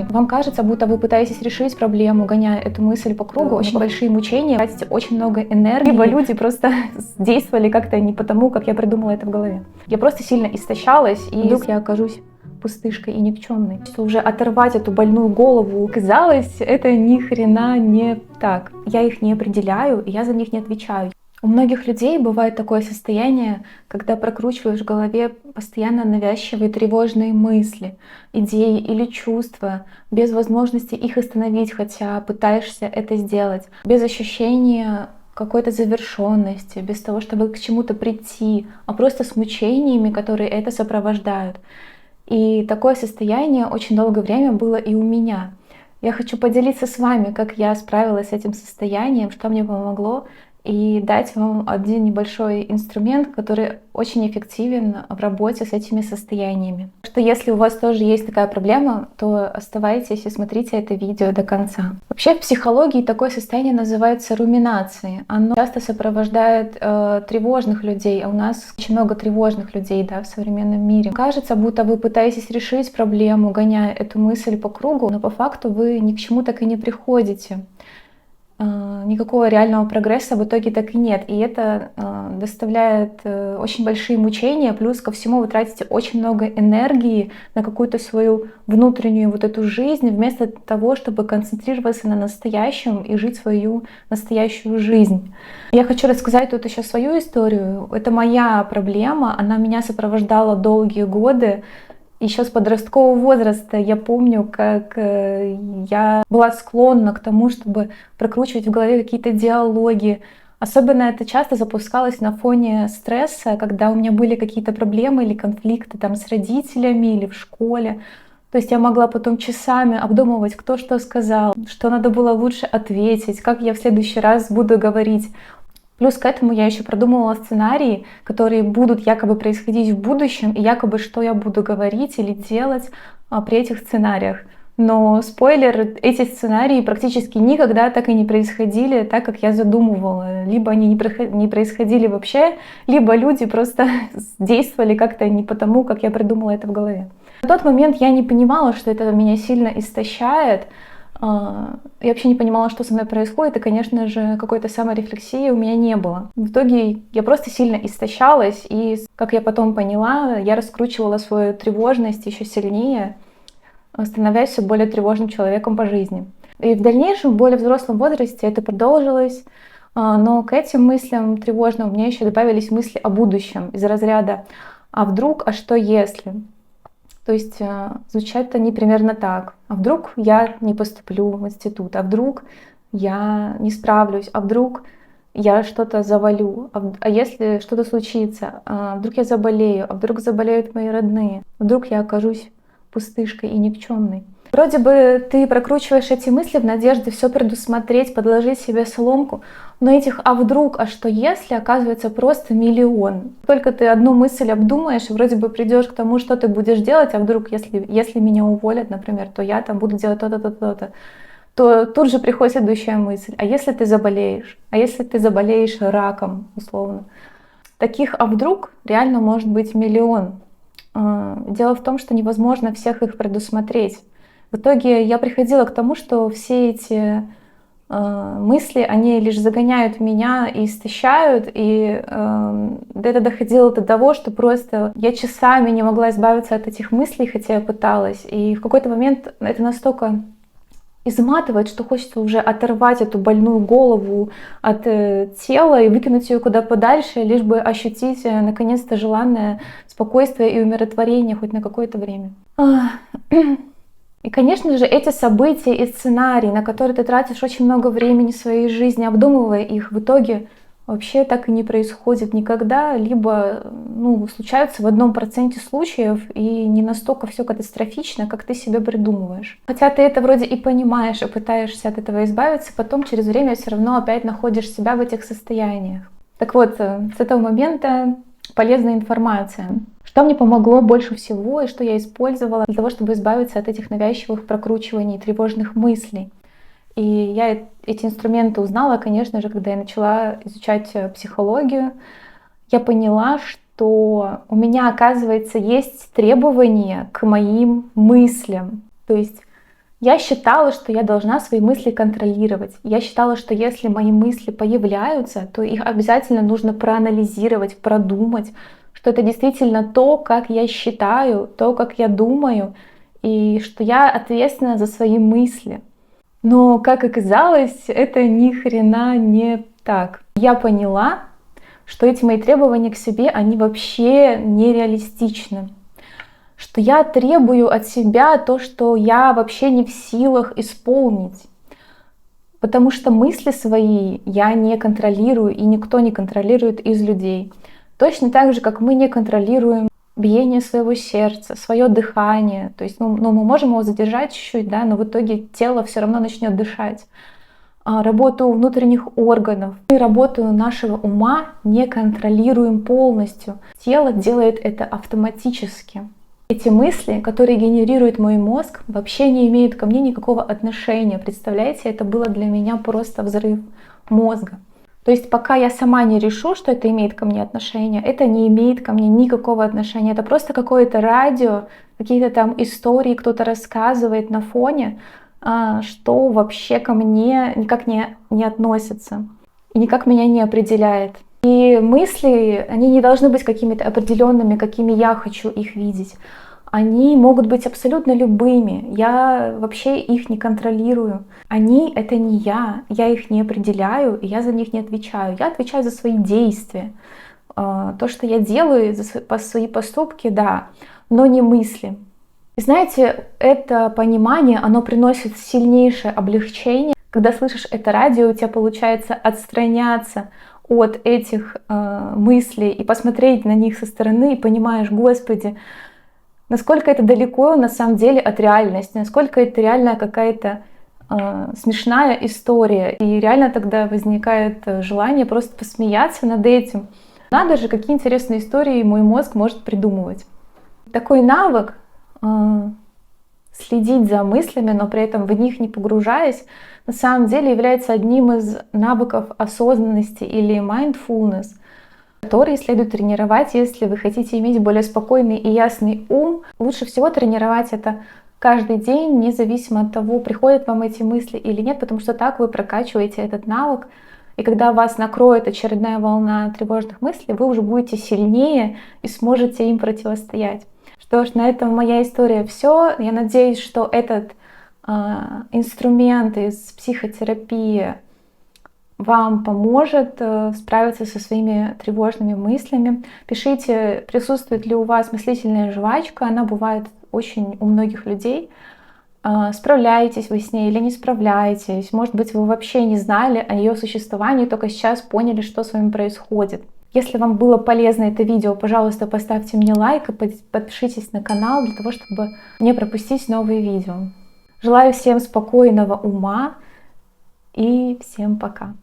Вам кажется, будто вы пытаетесь решить проблему, гоняя эту мысль по кругу, очень большие мучения, тратите очень много энергии, либо люди просто действовали как-то не потому, как я придумала это в голове. Я просто сильно истощалась, и вдруг я окажусь пустышкой и никчемной. Что уже оторвать эту больную голову, казалось, это ни хрена не так. Я их не определяю, и я за них не отвечаю. У многих людей бывает такое состояние, когда прокручиваешь в голове постоянно навязчивые тревожные мысли, идеи или чувства, без возможности их остановить, хотя пытаешься это сделать, без ощущения какой-то завершенности, без того, чтобы к чему-то прийти, а просто с мучениями, которые это сопровождают. И такое состояние очень долгое время было и у меня. Я хочу поделиться с вами, как я справилась с этим состоянием, что мне помогло, и дать вам один небольшой инструмент, который очень эффективен в работе с этими состояниями. Что если у вас тоже есть такая проблема, то оставайтесь и смотрите это видео до конца. Вообще в психологии такое состояние называется руминацией. Оно часто сопровождает тревожных людей, а у нас очень много тревожных людей, да, в современном мире. Кажется, будто вы пытаетесь решить проблему, гоняя эту мысль по кругу, но по факту вы ни к чему так и не приходите. Никакого реального прогресса в итоге так и нет. И это доставляет очень большие мучения. Плюс ко всему вы тратите очень много энергии на какую-то свою внутреннюю вот эту жизнь, вместо того, чтобы концентрироваться на настоящем и жить свою настоящую жизнь. Я хочу рассказать тут еще свою историю. Это моя проблема. Она меня сопровождала долгие годы. Еще с подросткового возраста я помню, как я была склонна к тому, чтобы прокручивать в голове какие-то диалоги. Особенно это часто запускалось на фоне стресса, когда у меня были какие-то проблемы или конфликты там, с родителями или в школе. То есть я могла потом часами обдумывать, кто что сказал, что надо было лучше ответить, как я в следующий раз буду говорить. Плюс к этому я еще продумывала сценарии, которые будут якобы происходить в будущем, и якобы что я буду говорить или делать при этих сценариях. Но спойлер, эти сценарии практически никогда так и не происходили так, как я задумывала. Либо они не происходили вообще, либо люди просто действовали как-то не потому, как я придумала это в голове. На тот момент я не понимала, что это меня сильно истощает. Я вообще не понимала, что со мной происходит, и, конечно же, какой-то саморефлексии у меня не было. В итоге я просто сильно истощалась, и, как я потом поняла, я раскручивала свою тревожность еще сильнее, становясь все более тревожным человеком по жизни. И в дальнейшем, в более взрослом возрасте это продолжилось, но к этим мыслям тревожным у меня еще добавились мысли о будущем из разряда «а вдруг, а что если?». То есть звучат они примерно так. А вдруг я не поступлю в институт? А вдруг я не справлюсь? А вдруг я что-то завалю? А если что-то случится? А вдруг я заболею? А вдруг заболеют мои родные? Вдруг я окажусь пустышкой и никчемной? Вроде бы ты прокручиваешь эти мысли в надежде все предусмотреть, подложить себе соломку, но этих «а вдруг, а что если» оказывается просто миллион. Только ты одну мысль обдумаешь, и вроде бы придешь к тому, что ты будешь делать, а вдруг, если меня уволят, например, то я там буду делать то-то, то-то, то-то. То тут же приходит следующая мысль: а если ты заболеешь? А если ты заболеешь раком, условно? Таких «а вдруг» реально может быть миллион. Дело в том, что невозможно всех их предусмотреть. В итоге я приходила к тому, что все эти мысли, они лишь загоняют меня и истощают, и это доходило до того, что просто я часами не могла избавиться от этих мыслей, хотя я пыталась. И в какой-то момент это настолько изматывает, что хочется уже оторвать эту больную голову от тела и выкинуть ее куда подальше, лишь бы ощутить наконец-то желанное спокойствие и умиротворение хоть на какое-то время. И, конечно же, эти события и сценарии, на которые ты тратишь очень много времени в своей жизни, обдумывая их, в итоге вообще так и не происходит никогда, либо случаются в 1% случаев, и не настолько все катастрофично, как ты себе придумываешь. Хотя ты это вроде и понимаешь, и пытаешься от этого избавиться, потом через время все равно опять находишь себя в этих состояниях. Так вот, с этого момента полезная информация. Что мне помогло больше всего и что я использовала для того, чтобы избавиться от этих навязчивых прокручиваний, тревожных мыслей. И я эти инструменты узнала, конечно же, когда я начала изучать психологию. Я поняла, что у меня, оказывается, есть требования к моим мыслям. То есть Я считала, что я должна свои мысли контролировать. Я считала, что если мои мысли появляются, то их обязательно нужно проанализировать, продумать, что это действительно то, как я считаю, то, как я думаю, и что я ответственна за свои мысли. Но, как оказалось, это ни хрена не так. Я поняла, что эти мои требования к себе, они вообще нереалистичны. Что я требую от себя то, что я вообще не в силах исполнить. Потому что мысли свои я не контролирую, и никто не контролирует из людей. Точно так же, как мы не контролируем биение своего сердца, свое дыхание. То есть мы можем его задержать чуть-чуть, да, но в итоге тело все равно начнет дышать. Работу внутренних органов. Мы работу нашего ума не контролируем полностью. Тело делает это автоматически. Эти мысли, которые генерирует мой мозг, вообще не имеют ко мне никакого отношения. Представляете, это было для меня просто взрыв мозга. То есть пока я сама не решу, что это имеет ко мне отношение, это не имеет ко мне никакого отношения. Это просто какое-то радио, какие-то там истории кто-то рассказывает на фоне, что вообще ко мне никак не относится и никак меня не определяет. И мысли, они не должны быть какими-то определенными, какими я хочу их видеть. Они могут быть абсолютно любыми. Я вообще их не контролирую. Они — это не я их не определяю, и я за них не отвечаю. Я отвечаю за свои действия. То, что я делаю, за свои поступки, да, но не мысли. И знаете, это понимание, оно приносит сильнейшее облегчение. Когда слышишь это радио, у тебя получается отстраняться от этих мыслей и посмотреть на них со стороны, и понимаешь, Господи, насколько это далеко на самом деле от реальности, насколько это реально какая-то смешная история. И реально тогда возникает желание просто посмеяться над этим. Надо же, какие интересные истории мой мозг может придумывать. Такой навык следить за мыслями, но при этом в них не погружаясь, на самом деле является одним из навыков осознанности или mindfulness, которые следует тренировать, если вы хотите иметь более спокойный и ясный ум. Лучше всего тренировать это каждый день, независимо от того, приходят вам эти мысли или нет, потому что так вы прокачиваете этот навык. И когда вас накроет очередная волна тревожных мыслей, вы уже будете сильнее и сможете им противостоять. Что ж, на этом моя история все. Я надеюсь, что этот инструмент из психотерапии вам поможет справиться со своими тревожными мыслями. Пишите, присутствует ли у вас мыслительная жвачка. Она бывает очень у многих людей. Справляетесь вы с ней или не справляетесь. Может быть, вы вообще не знали о ее существовании, только сейчас поняли, что с вами происходит. Если вам было полезно это видео, пожалуйста, поставьте мне лайк и подпишитесь на канал для того, чтобы не пропустить новые видео. Желаю всем спокойного ума и всем пока.